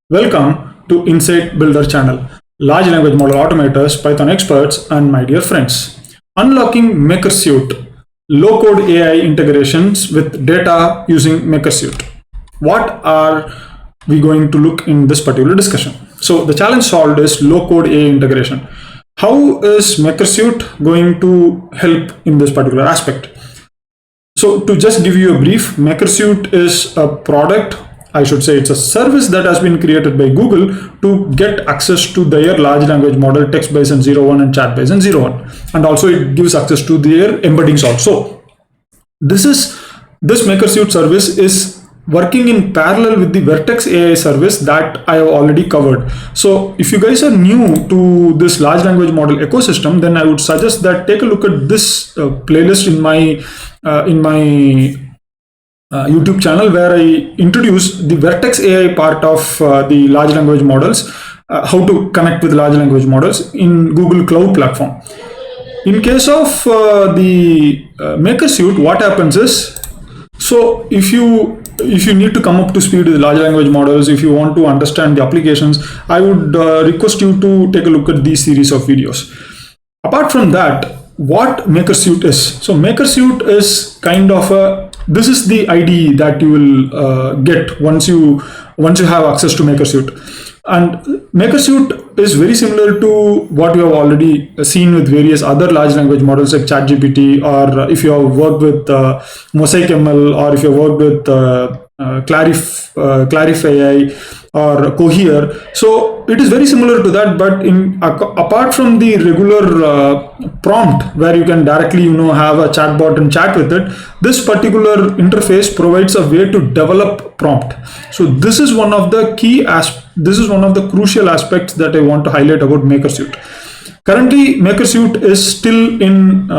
Welcome to Insight Builder channel, large language model automators, Python experts, and my dear friends. Unlocking MakerSuite, low-code AI integrations with data using MakerSuite. What are we going to look in this particular discussion? So the challenge solved is low-code AI integration. How is MakerSuite going to help in this particular aspect? So to just give you a brief, MakerSuite is a product, I should say it's a service that has been created by Google to get access to their large language model text Bayesian 01 and chat Bayesian 01. And also it gives access to their embeddings also. This MakerSuite service is working in parallel with the Vertex AI service that I have already covered. So if you guys are new to this large language model ecosystem, then I would suggest that take a look at this playlist in my YouTube channel, where I introduce the Vertex AI part of the large language models, how to connect with large language models in Google Cloud Platform. In case of the MakerSuite, what happens is, so if you need to come up to speed with large language models, if you want to understand the applications, I would request you to take a look at these series of videos. Apart from that, what MakerSuite is? So MakerSuite is kind of this is the IDE that you will get once you have access to MakerSuite. And MakerSuite is very similar to what you have already seen with various other large language models like ChatGPT, or if you have worked with Mosaic ML, or if you have worked with Clarif AI or Cohere. So it is very similar to that, but apart from the regular prompt where you can directly have a chatbot and chat with it, this particular interface provides a way to develop prompt. So this is one of the crucial aspects that I want to highlight about MakerSuite. Currently, MakerSuite is still in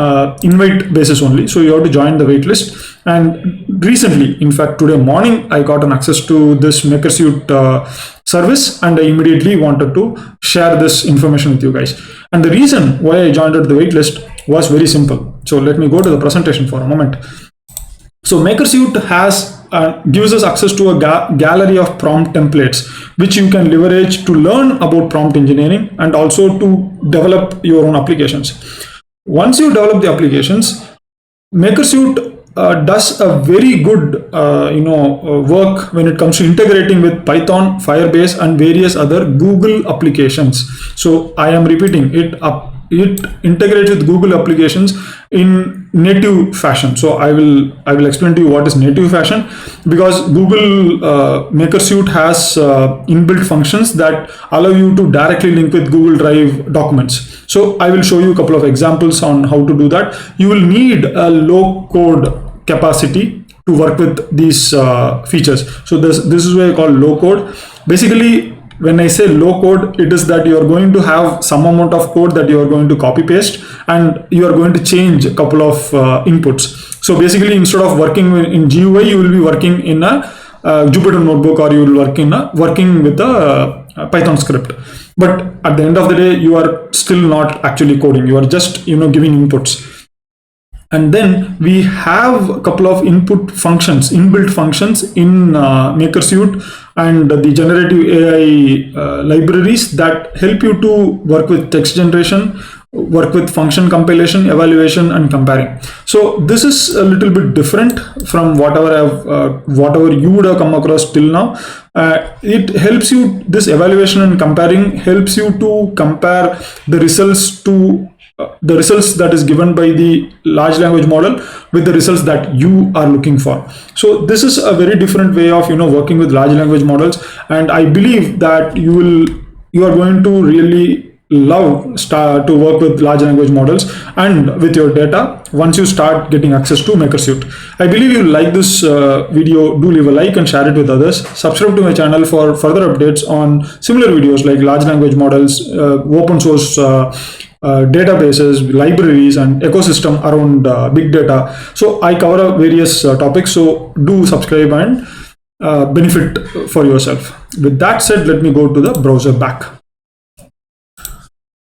invite basis only, so you have to join the waitlist. And recently, in fact, today morning, I got an access to this MakerSuite service, and I immediately wanted to share this information with you guys. And the reason why I joined the waitlist was very simple. So let me go to the presentation for a moment. So MakerSuite gives us access to a gallery of prompt templates, which you can leverage to learn about prompt engineering and also to develop your own applications. Once you develop the applications, MakerSuite does a very good work when it comes to integrating with Python, FIREBASE, and various other Google applications. So I am repeating, it integrates with Google applications in native fashion. So I will explain to you what is native fashion, because Google MakerSuite has inbuilt functions that allow you to directly link with Google Drive documents. So I will show you a couple of examples on how to do that. You will need a low code capacity to work with these features. So this is why I call low code. Basically, when I say low code, it is that you are going to have some amount of code that you are going to copy paste, and you are going to change a couple of inputs. So basically, instead of working in GUI, you will be working in a Jupyter notebook, or you will working with a Python script. But at the end of the day, you are still not actually coding. You are just giving inputs. And then we have a couple of inbuilt functions in MakerSuite, and the generative AI libraries that help you to work with text generation, work with function compilation, evaluation, and comparing. So this is a little bit different from whatever you would have come across till now. It helps you, this evaluation and comparing helps you to compare the results to the results that is given by the large language model with the results that you are looking for. So this is a very different way of working with large language models, and I believe that you are going to really love to work with large language models and with your data once you start getting access to MakerSuite. I believe you like this video. Do leave a like and share it with others. Subscribe to my channel for further updates on similar videos like large language models, open source databases, libraries, and ecosystem around big data. So I cover various topics, so do subscribe and benefit for yourself. With that said, let me go to the browser back.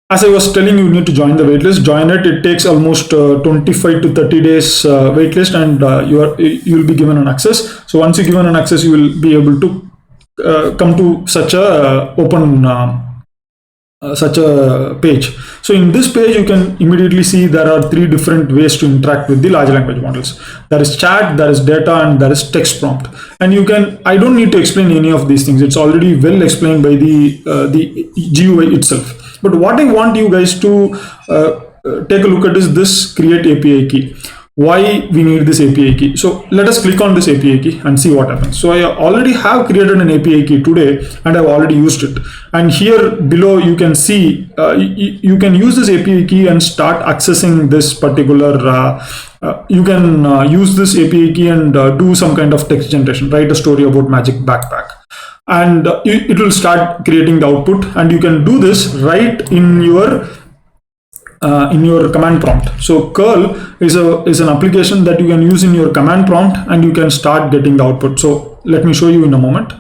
As I was telling you, need to join the waitlist. Join it. It takes almost 25 to 30 days waitlist, and you will be given an access. So once you're given an access, you will be able to come to such a open such a page. So in this page, you can immediately see there are three different ways to interact with the large language models. There is chat, there is data, and there is text prompt. And you can, I don't need to explain any of these things. It's already well explained by the GUI itself. But what I want you guys to take a look at is this create API key. Why we need this API key. So let us click on this API key and see what happens. So I already have created an API key today and I've already used it. And here below you can see you can use this API key and start accessing this particular you can use this API key and do some kind of text generation, write a story about magic backpack, and it will start creating the output. And you can do this right in your command prompt. So curl is an application that you can use in your command prompt and you can start getting the output. So let me show you in a moment.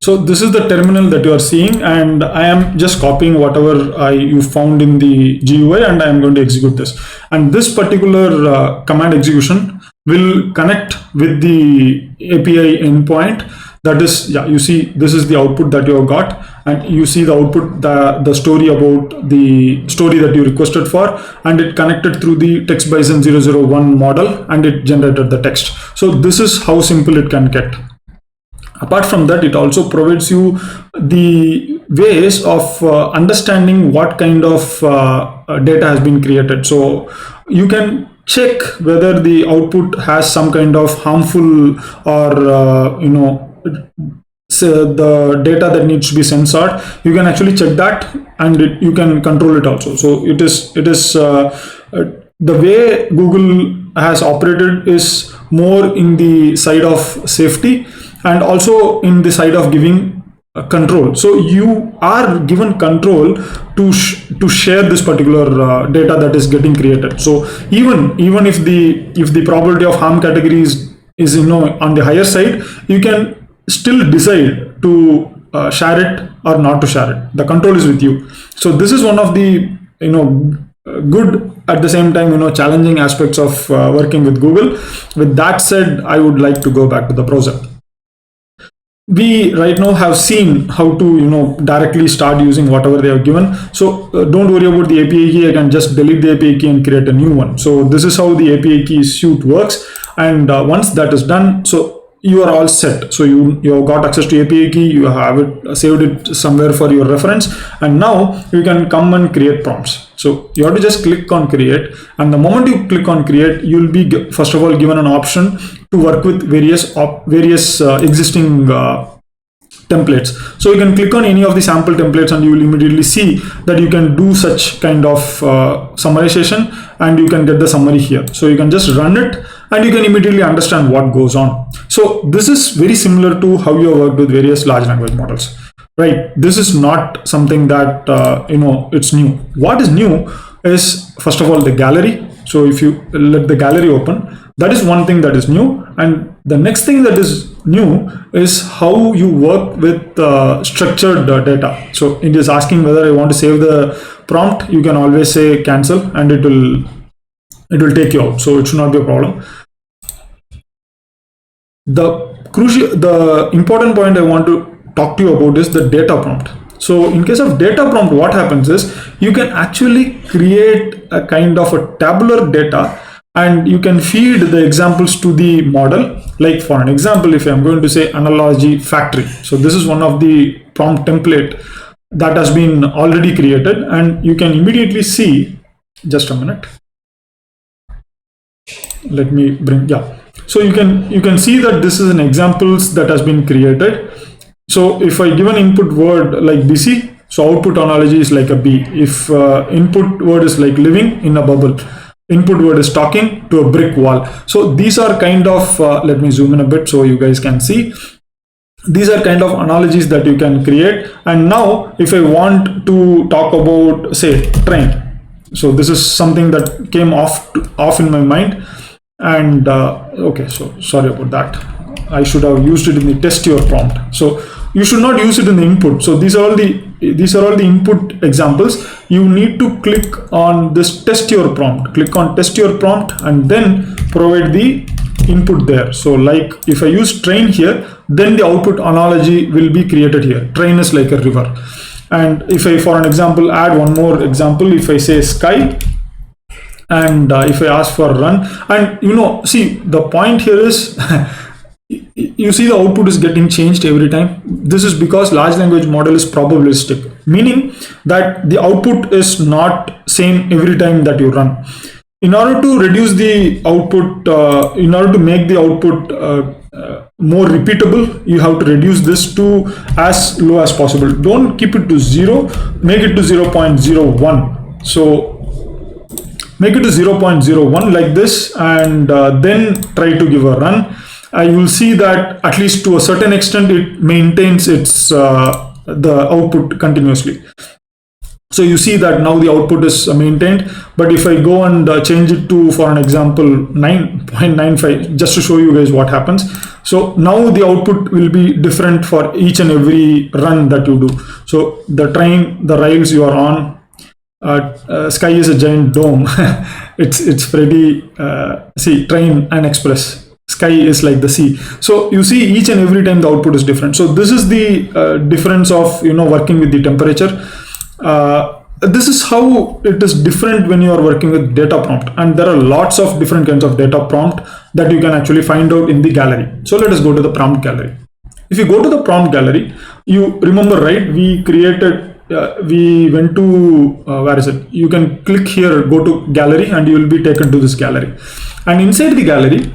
So this is the terminal that you are seeing, and I am just copying whatever you found in the GUI and I am going to execute this. And this particular command execution will connect with the API endpoint. That is, yeah, you see this is the output that you have got, and you see the output, the story about the story that you requested for, and it connected through the text bison 001 model and it generated the text. So this is how simple it can get. Apart from that, it also provides you the ways of understanding what kind of data has been created. So you can check whether the output has some kind of harmful or so the data that needs to be censored. You can actually check that, and you can control it also. So it is the way Google has operated is more in the side of safety and also in the side of giving control. So you are given control to share this particular data that is getting created. So even if the probability of harm category is on the higher side, you can still decide to share it or not to share it. The control is with you. So this is one of the good, at the same time challenging aspects of working with Google. With that said, I would like to go back to the browser. We right now have seen how to directly start using whatever they have given. So don't worry about the API key. I can just delete the API key and create a new one. So this is how the API key suite works. And once that is done, so you are all set. So you have got access to API key, you have it saved it somewhere for your reference, and now you can come and create prompts. So you have to just click on create, and the moment you click on create, you will be first of all given an option to work with various existing templates. So you can click on any of the sample templates and you will immediately see that you can do such kind of summarization, and you can get the summary here. So you can just run it and you can immediately understand what goes on. So this is very similar to how you have worked with various large language models, right? This is not something that it's new. What is new is, first of all, the gallery. So if you let the gallery open, that is one thing that is new. And the next thing that is new is how you work with structured data. So it is asking whether I want to save the prompt. You can always say cancel and it will take you out. So it should not be a problem. The important point I want to talk to you about is the data prompt. So in case of data prompt, what happens is you can actually create a kind of a tabular data, and you can feed the examples to the model. Like for an example, if I'm going to say analogy factory, so this is one of the prompt template that has been already created, and you can immediately see, just a minute, let me bring, yeah. So you can see that this is an examples that has been created. So if I give an input word like busy, so output analogy is like a bee. If input word is like living in a bubble, input word is talking to a brick wall. So these are kind of, let me zoom in a bit so you guys can see. These are kind of analogies that you can create. And now if I want to talk about, say, train. So this is something that came off in my mind. And okay, so sorry about that. I should have used it in the test your prompt. So you should not use it in the input. So these are all the input examples. You need to click on this test your prompt. Click on test your prompt and then provide the input there. So like if I use train here, then the output analogy will be created here. Train is like a river. And if I, for an example, add one more example, if I say sky, and if I ask for run, and see, the point here is you see the output is getting changed every time. This is because large language model is probabilistic, meaning that the output is not same every time that you run. In order to reduce the output, in order to make the output more repeatable, you have to reduce this to as low as possible. Don't keep it to 0, make it to 0.01. So make it to 0.01 like this, and then try to give a run. You will see that at least to a certain extent it maintains its the output continuously. So you see that now the output is maintained. But if I go and change it to, for an example, 9.95, just to show you guys what happens. So now the output will be different for each and every run that you do. So the train, the rails you are on, sky is a giant dome. it's pretty, see, train and express. Sky is like the sea. So you see each and every time the output is different. So this is the difference of working with the temperature. This is how it is different when you are working with data prompt, and there are lots of different kinds of data prompt that you can actually find out in the gallery. So let us go to the prompt gallery. If you go to the prompt gallery, you remember, right, we created we went to where is it, you can click here, go to gallery, and you will be taken to this gallery. And inside the gallery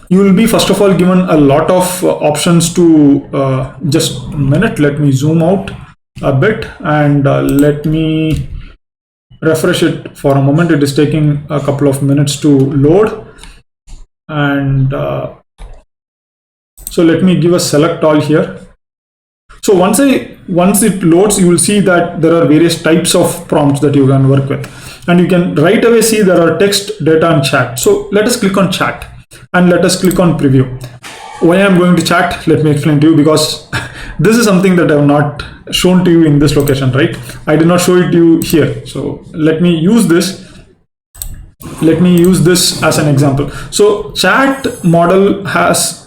you will be first of all given a lot of options to just a minute, let me zoom out a bit, and let me refresh it for a moment. It is taking a couple of minutes to load. And so let me give a select all here. So once it loads, you will see that there are various types of prompts that you can work with, and you can right away see there are text, data, and chat. So let us click on chat and let us click on preview. Why I'm going to chat, let me explain to you, because this is something that I have not shown to you in this location, right? I did not show it to you here. So let me use this. Let me use this as an example. So chat model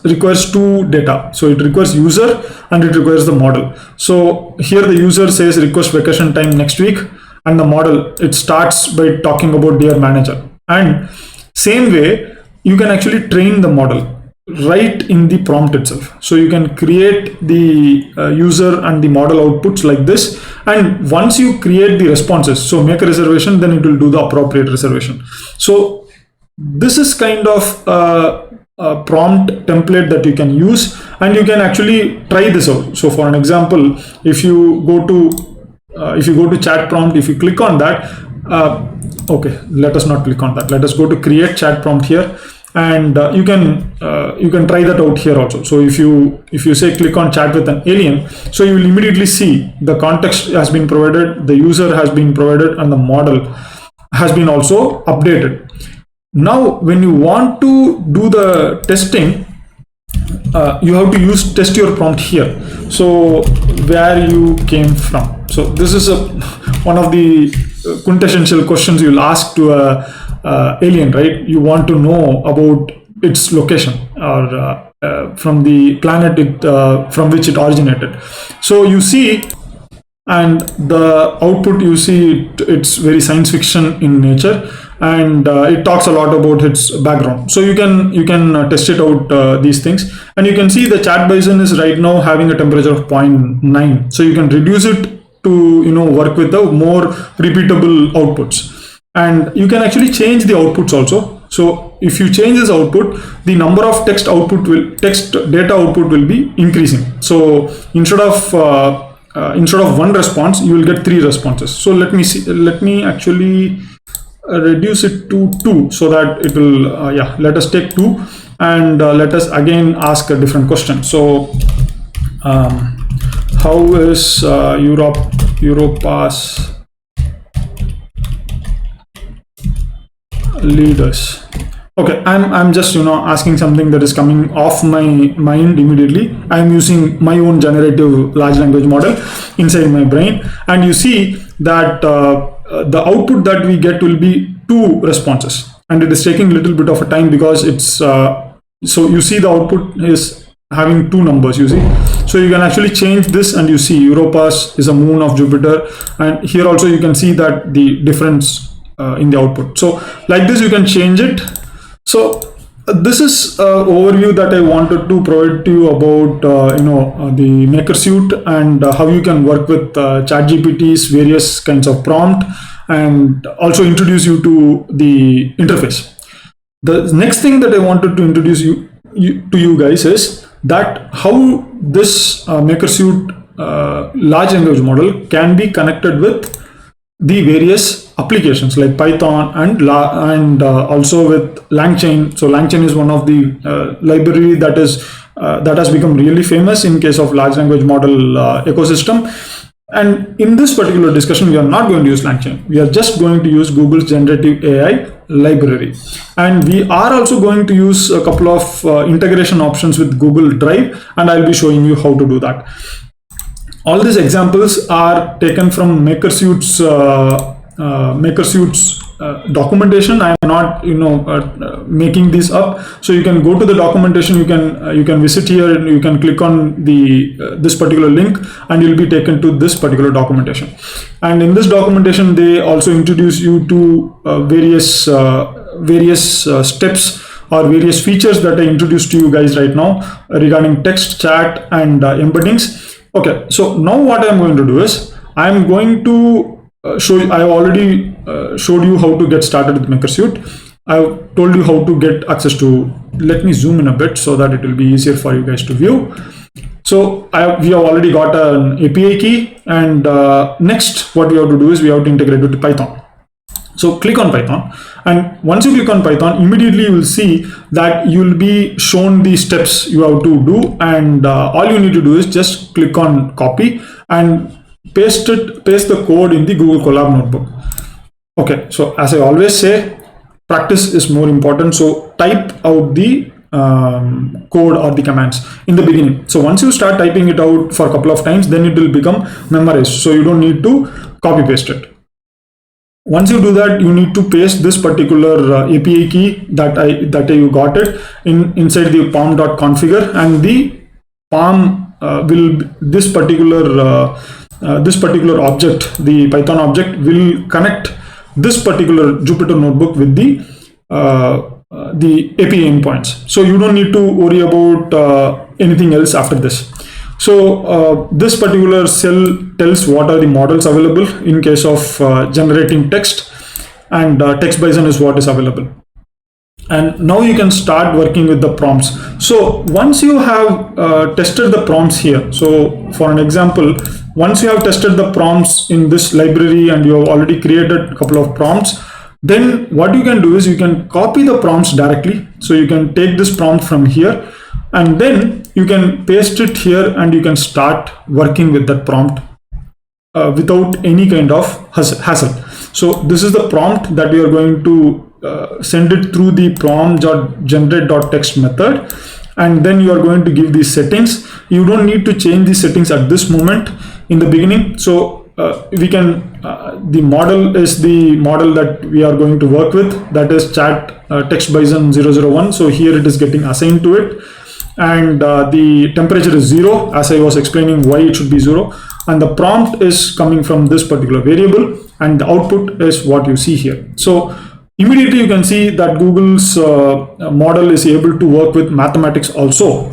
requires two data. So it requires user and it requires the model. So here the user says request vacation time next week, and the model, it starts by talking about dear manager. And same way, you can actually train the model right in the prompt itself. So you can create the user and the model outputs like this, and once you create the responses, so make a reservation, then it will do the appropriate reservation. So this is kind of a prompt template that you can use, and you can actually try this out. So for an example, if you go to chat prompt, if you click on that, okay, let us not click on that, let us go to create chat prompt here. And you can try that out here also. So if you say click on chat with an alien, so you will immediately see the context has been provided, the user has been provided, and the model has been also updated. Now when you want to do the testing, you have to use test your prompt here. So where you came from. So this is one of the quintessential questions you'll ask to a alien, right? You want to know about its location, or from the planet from which it originated. So you see, and the output, you see it's very science fiction in nature, and it talks a lot about its background. So you can test it out, these things, and you can see the chat bison is right now having a temperature of 0.9. So you can reduce it to work with the more repeatable outputs. And you can actually change the outputs also. So if you change this output, the number of text data output will be increasing. So instead of one response, you will get 3 responses. So let me actually reduce it to 2, so that it will let us take 2, and let us again ask a different question. So how is Europa's leaders? Okay, I'm just asking something that is coming off my mind immediately. I'm using my own generative large language model inside my brain, and you see that the output that we get will be 2 responses, and it is taking a little bit of a time because it's So you see the output is having two numbers, you see. So you can actually change this, and you see Europa's is a moon of Jupiter, and here also you can see that the difference in the output. So like this you can change it. So this is overview that I wanted to provide to you about the MakerSuite, and how you can work with ChatGPT's various kinds of prompt, and also introduce you to the interface. The next thing that I wanted to introduce to you guys is that how this MakerSuite large language model can be connected with the various applications like Python and also with LangChain. So LangChain is one of the library that has become really famous in case of large language model ecosystem. And in this particular discussion, we are not going to use LangChain. We are just going to use Google's generative AI library. And we are also going to use a couple of integration options with Google Drive, and I'll be showing you how to do that. All these examples are taken from MakerSuite's documentation. I am not making this up. So you can go to the documentation, you can visit here, and you can click on the this particular link, and you'll be taken to this particular documentation. And in this documentation they also introduce you to various steps or various features that I introduced to you guys right now regarding text, chat, and embeddings. Okay, so now what I'm going to do is I'm going to show you. I already showed you how to get started with MakerSuite. I've told you how to get access to. Let me zoom in a bit so that it will be easier for you guys to view. So we have already got an API key, and next what we have to do is we have to integrate with Python. So click on Python, and once you click on Python, immediately you will see that you will be shown the steps you have to do, and all you need to do is just click on copy and paste the code in the Google Colab notebook. Okay, so as I always say, practice is more important. So type out the code or the commands in the beginning. So once you start typing it out for a couple of times, then it will become memorized. So you don't need to copy paste it. Once you do that, you need to paste this particular API key that you got it inside the pom.configure, and the pom this particular object, the Python object, will connect this particular Jupyter notebook with the API endpoints. So you don't need to worry about anything else after this. So this particular cell tells what are the models available in case of generating text, and text bison is what is available. And now you can start working with the prompts. So once you have tested the prompts here, so for an example, once you have tested the prompts in this library and you have already created a couple of prompts, then what you can do is you can copy the prompts directly. So you can take this prompt from here, and then you can paste it here, and you can start working with that prompt without any kind of hassle. So this is the prompt that we are going to send it through the prompt.generate.text method, and then you are going to give these settings. You don't need to change the settings at this moment in the beginning. So we can the model is the model that we are going to work with, that is chat text bison 001. So here it is getting assigned to it, and the temperature is 0, as I was explaining why it should be 0, and the prompt is coming from this particular variable, and the output is what you see here. So immediately you can see that Google's model is able to work with mathematics also,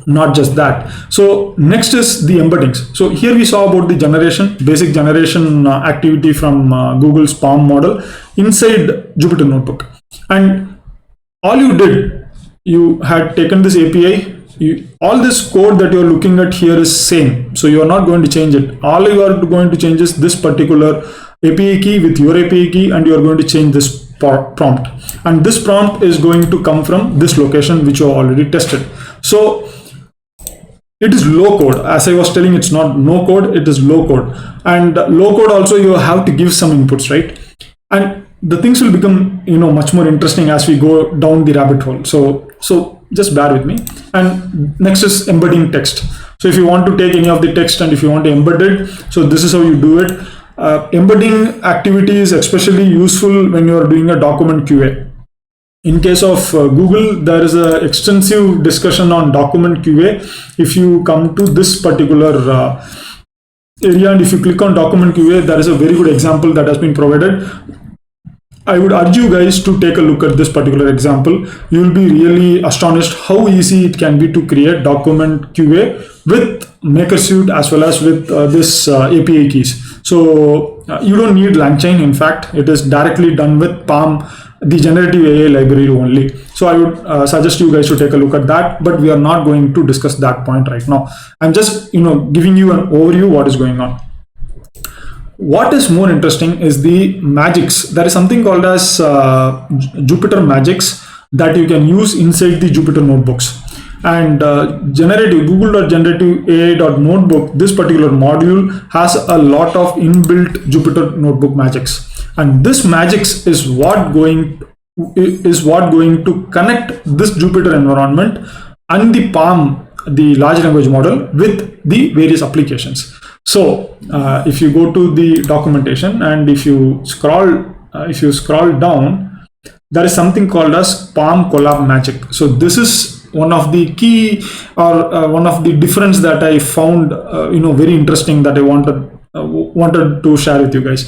not just that. So next is the embeddings. So here we saw about the basic generation activity from Google's POM model inside Jupyter Notebook. And all you did, you had taken this API, all this code that you're looking at here is same. So you're not going to change it. All you are going to change is this particular API key with your API key, and you're going to change this prompt. And this prompt is going to come from this location, which you have already tested. So it is low code. As I was telling, it's not no code, it is low code. And low code also, you have to give some inputs, right? And the things will become much more interesting as we go down the rabbit hole. So just bear with me. And next is embedding text. So if you want to take any of the text and if you want to embed it, so this is how you do it. Embedding activity is especially useful when you are doing a document QA. In case of Google, there is an extensive discussion on document QA. If you come to this particular area and if you click on document QA, there is a very good example that has been provided. I would urge you guys to take a look at this particular example. You will be really astonished how easy it can be to create document QA with MakerSuite as well as with this API keys. So you don't need LangChain. In fact, it is directly done with Palm, the generative AI library only. So I would suggest you guys to take a look at that, but we are not going to discuss that point right now. I'm just giving you an overview what is going on. What is more interesting is the magics. There is something called as Jupyter magics that you can use inside the Jupyter notebooks. And Google.generative AI.notebook, this particular module has a lot of inbuilt Jupyter notebook magics. And this magics is what going to connect this Jupyter environment and the Palm, the large language model, with the various applications. So if you go to the documentation and if you scroll down, there is something called as Palm Collab Magic. So this is one of the key or one of the difference that I found very interesting that I wanted to share with you guys.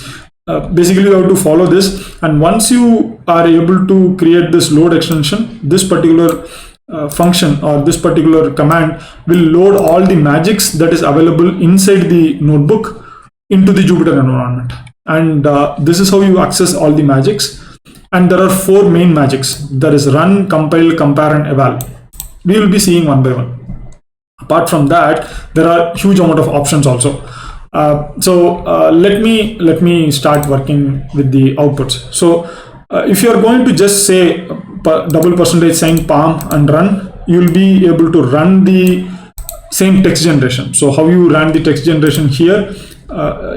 Basically, you have to follow this, and once you are able to create this load extension, this particular function or this particular command will load all the magics that is available inside the notebook into the Jupyter environment. And this is how you access all the magics. And there are 4 main magics. There is run, compile, compare, and eval. We will be seeing one by one. Apart from that, there are huge amount of options also. Let me start working with the outputs. So if you are going to just say $sign Palm and run, you will be able to run the same text generation. So how you ran the text generation here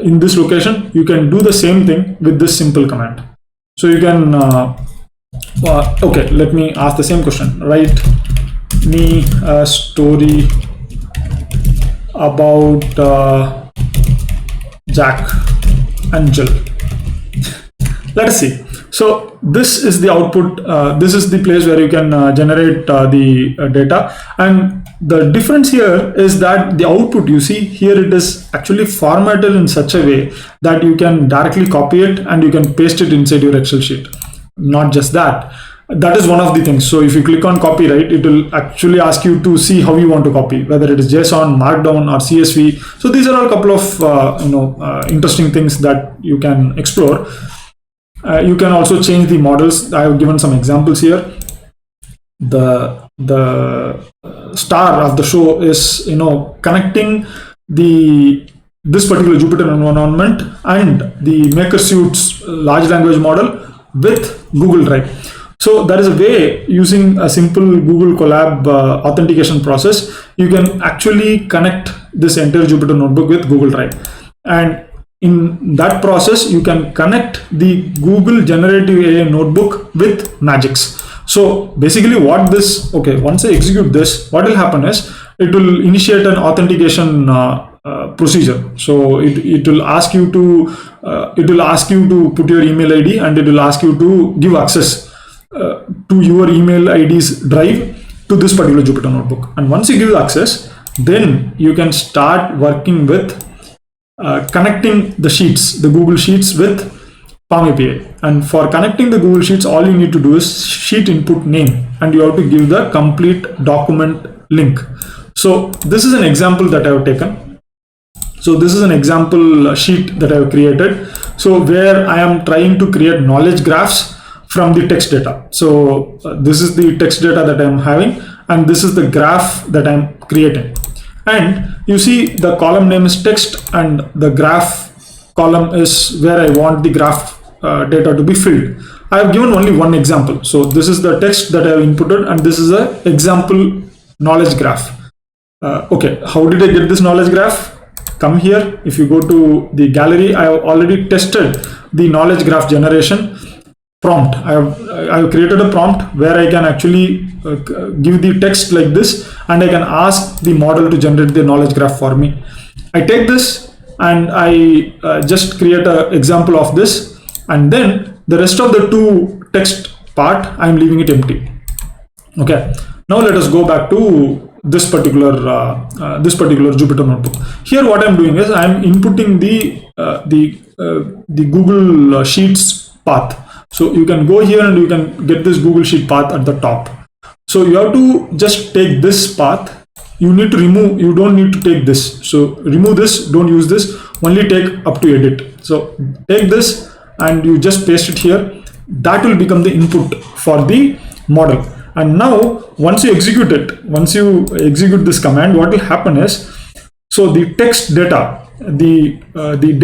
in this location, you can do the same thing with this simple command. So you can okay, let me ask the same question. Write me a story about Jack and Jill. Let us see. So this is the output. This is the place where you can generate the data. And the difference here is that the output, you see here, it is actually formatted in such a way that you can directly copy it and you can paste it inside your Excel sheet. Not just that. That is one of the things. So if you click on copy, right, it will actually ask you to see how you want to copy, whether it is JSON, Markdown, or CSV. So these are all a couple of interesting things that you can explore. You can also change the models. I have given some examples here. The star of the show is connecting this particular Jupyter environment and the MakerSuite's large language model with Google Drive. So there is a way, using a simple Google Colab authentication process, you can actually connect this entire Jupyter notebook with Google Drive. And in that process, you can connect the Google Generative AI notebook with magics. So basically once I execute this, what will happen is it will initiate an authentication procedure. So it will ask you to put your email ID, and it will ask you to give access to your email ID's drive to this particular Jupyter notebook. And once you give access, then you can start working with connecting the sheets, the Google Sheets, with Palm API. And for connecting the Google Sheets, all you need to do is sheet input name, and you have to give the complete document link. So this is an example that I have taken. So this is an example sheet that I have created. So where I am trying to create knowledge graphs from the text data. So this is the text data that I am having, and this is the graph that I am creating. And you see the column name is text, and the graph column is where I want the graph data to be filled. I have given only one example. So this is the text that I have inputted, and this is an example knowledge graph. Okay, how did I get this knowledge graph? Come here. If you go to the gallery, I have already tested the knowledge graph generation prompt. I have created a prompt where I can actually give the text like this, and I can ask the model to generate the knowledge graph for me. I take this and I just create an example of this, and then the rest of the two text part, I'm leaving it empty. Okay, now let us go back to this particular Jupyter notebook. Here what I'm doing is I'm inputting the Google Sheets path. So you can go here and you can get this Google Sheet path at the top. So you have to just take this path. You need to remove, you don't need to take this. So remove this, don't use this, only take up to edit. So take this and you just paste it here. That will become the input for the model. And now once you execute it, once you execute this command, what will happen is, so the text data, the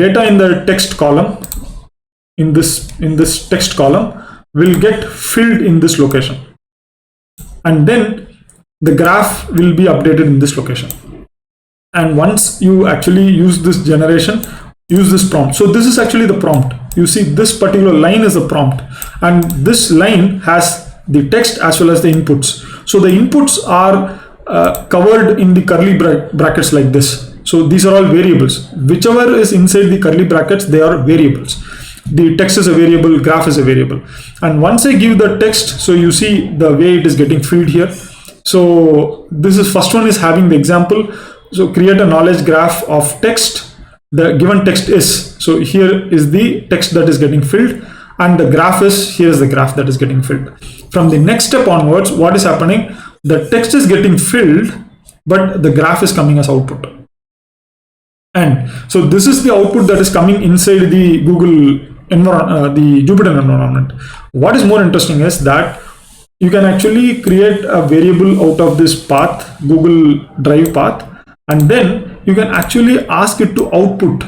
data in the text column, in this text column will get filled in this location, and then the graph will be updated in this location. And once you actually use this generation, use this prompt. So this is actually the prompt. You see this particular line is a prompt, and this line has the text as well as the inputs. So the inputs are covered in the curly brackets like this. So these are all variables. Whichever is inside the curly brackets, they are variables. The text is a variable, graph is a variable. And once I give the text, so you see the way it is getting filled here. So this is, first one is having the example. So create a knowledge graph of text. The given text is, so here is the text that is getting filled, and the graph is, here is the graph that is getting filled. From the next step onwards, what is happening? The text is getting filled, but the graph is coming as output. And so this is the output that is coming inside the Google the Jupyter environment. What is more interesting is that you can actually create a variable out of this path, Google Drive path, and then you can actually ask it to output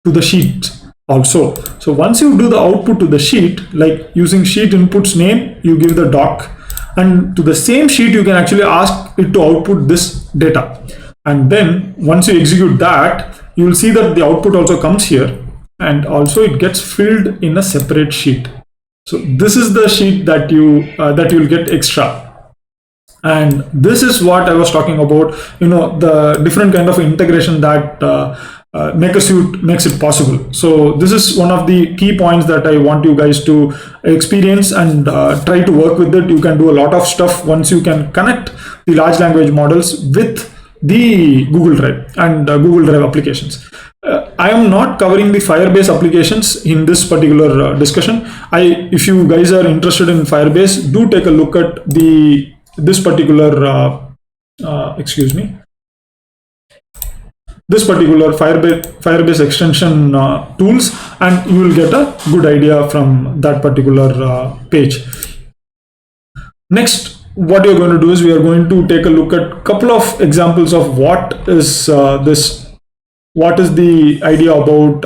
to the sheet also. So once you do the output to the sheet, like using sheet inputs name, you give the doc, and to the same sheet you can actually ask it to output this data. And then once you execute that, you will see that the output also comes here, and also it gets filled in a separate sheet. So this is the sheet that you will get extra. And this is what I was talking about, the different kind of integration that MakerSuite makes it possible. So this is one of the key points that I want you guys to experience and try to work with it. You can do a lot of stuff once you can connect the large language models with the Google Drive and Google Drive applications. I am not covering the Firebase applications in this particular discussion. If you guys are interested in Firebase, do take a look at this particular Firebase extension tools, and you will get a good idea from that particular page. Next, what you're going to do is we are going to take a look at a couple of examples of what is what is the idea about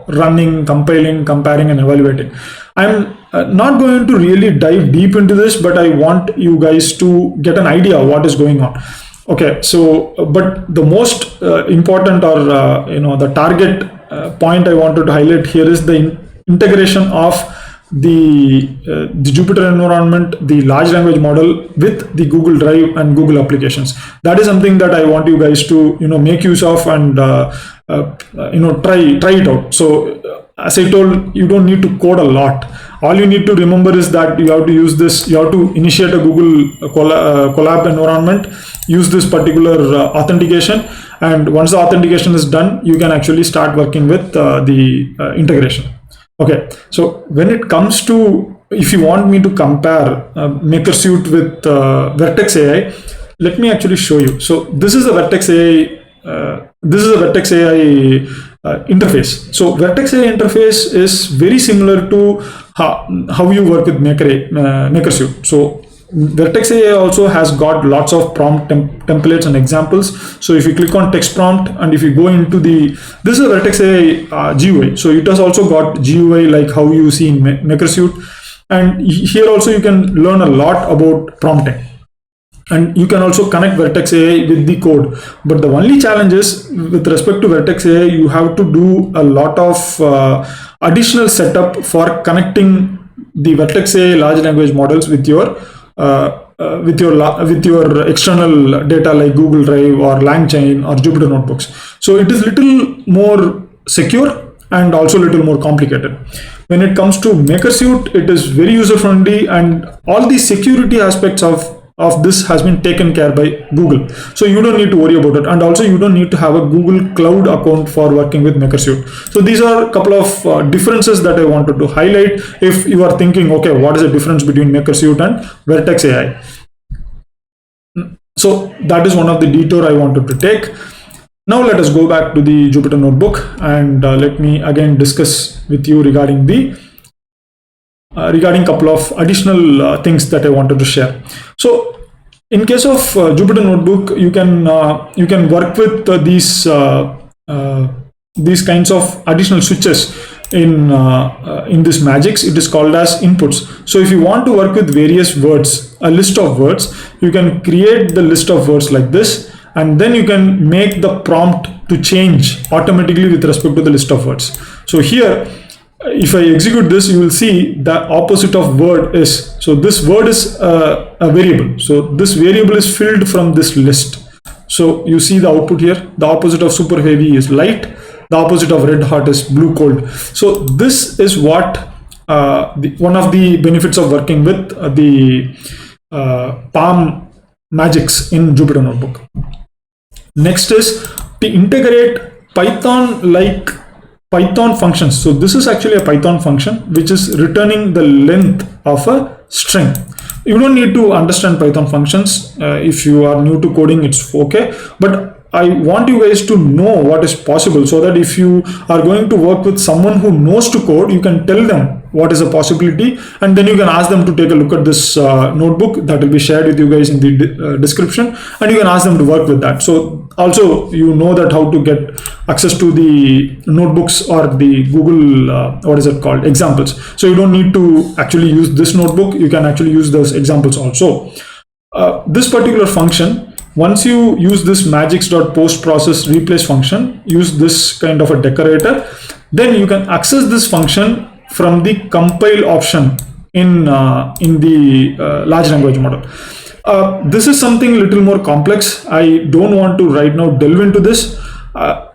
running, compiling, comparing, and evaluating. I'm not going to really dive deep into this, but I want you guys to get an idea of what is going on. Okay, so but the most important, or the target point I wanted to highlight here is the integration of the Jupyter environment, the large language model, with the Google Drive and Google applications. That is something that I want you guys to make use of and try it out. So as I told, you don't need to code a lot. All you need to remember is that you have to use this, you have to initiate a Google Colab environment, use this particular authentication, and once the authentication is done, you can actually start working with the integration. Okay, so when it comes to, if you want me to compare MakerSuite with Vertex AI, let me actually show you. So this is a Vertex AI. Interface. So Vertex AI interface is very similar to how you work with MakerSuite. So Vertex AI also has got lots of prompt templates and examples. So if you click on text prompt, and if you go into this is a Vertex AI GUI. So it has also got GUI like how you see in MakerSuite. And here also you can learn a lot about prompting. And you can also connect Vertex AI with the code. But the only challenge is, with respect to Vertex AI, you have to do a lot of additional setup for connecting the Vertex AI large language models with your external data like Google Drive or LangChain or Jupyter Notebooks. So it is little more secure and also a little more complicated. When it comes to MakerSuite, it is very user friendly, and all the security aspects of this has been taken care by Google. So you don't need to worry about it. And also you don't need to have a Google Cloud account for working with MakerSuite. So these are a couple of differences that I wanted to highlight if you are thinking, okay, what is the difference between MakerSuite and Vertex AI? So that is one of the detour I wanted to take. Now let us go back to the Jupyter Notebook, and let me again discuss with you regarding the regarding couple of additional things that I wanted to share. So in case of Jupyter Notebook, you can work with these kinds of additional switches in this magics. It is called as inputs. So if you want to work with various words, a list of words, you can create the list of words like this, and then you can make the prompt to change automatically with respect to the list of words. So here, if I execute this, you will see the opposite of word is. So this word is a variable. So this variable is filled from this list. So you see the output here. The opposite of super heavy is light. The opposite of red hot is blue cold. So this is what one of the benefits of working with the Palm magics in Jupyter Notebook. Next is to integrate Python functions. So this is actually a Python function which is returning the length of a string. You don't need to understand Python functions. If you are new to coding, it's okay. But I want you guys to know what is possible, so that if you are going to work with someone who knows to code, you can tell them what is a possibility, and then you can ask them to take a look at this notebook that will be shared with you guys in the description, and you can ask them to work with that. So also you know that how to get access to the notebooks or the Google examples. So you don't need to actually use this notebook. You can actually use those examples also. This particular function, once you use this magics.postProcess_replace function, use this kind of a decorator, then you can access this function from the compile option in the large language model. This is something a little more complex. I don't want to right now delve into this.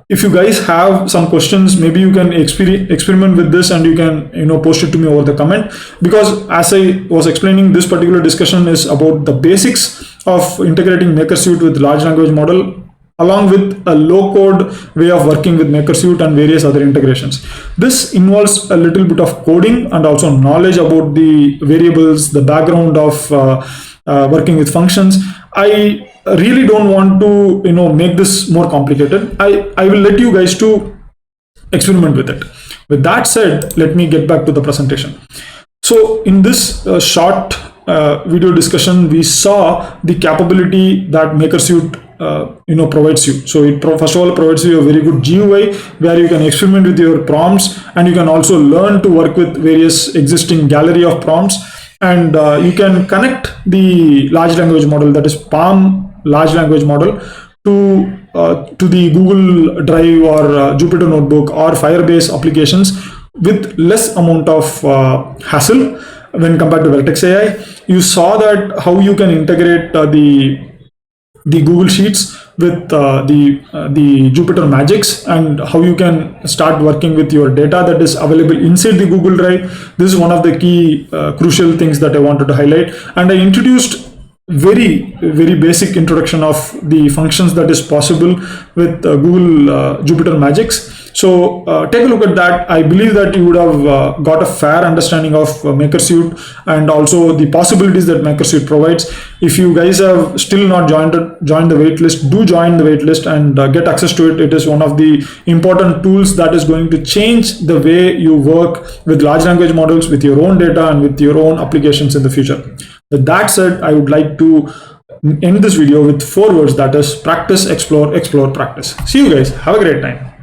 If you guys have some questions, maybe you can experiment with this, and you can post it to me over the comment, because as I was explaining, this particular discussion is about the basics of integrating MakerSuite with large language model, along with a low code way of working with MakerSuite and various other integrations. This involves a little bit of coding and also knowledge about the variables, the background of working with functions. I really don't want to make this more complicated. I will let you guys to experiment with it. With that said, let me get back to the presentation. So in this short video discussion, we saw the capability that MakerSuite provides you. So it first of all provides you a very good GUI where you can experiment with your prompts, and you can also learn to work with various existing gallery of prompts, and you can connect the large language model, that is Palm large language model, to the Google Drive or Jupyter Notebook or Firebase applications with less amount of hassle when compared to Vertex AI. You saw that how you can integrate the Google Sheets with the Jupyter Magics, and how you can start working with your data that is available inside the Google Drive. This is one of the key crucial things that I wanted to highlight, and I introduced very basic introduction of the functions that is possible with Google Jupyter Magics. So take a look at that. I believe that you would have got a fair understanding of MakerSuite and also the possibilities that MakerSuite provides. If you guys have still not joined the waitlist, do join the waitlist and get access to it. It is one of the important tools that is going to change the way you work with large language models, with your own data and with your own applications in the future. With that said, I would like to end this video with 4 words, that is practice, explore, explore, practice. See you guys. Have a great time.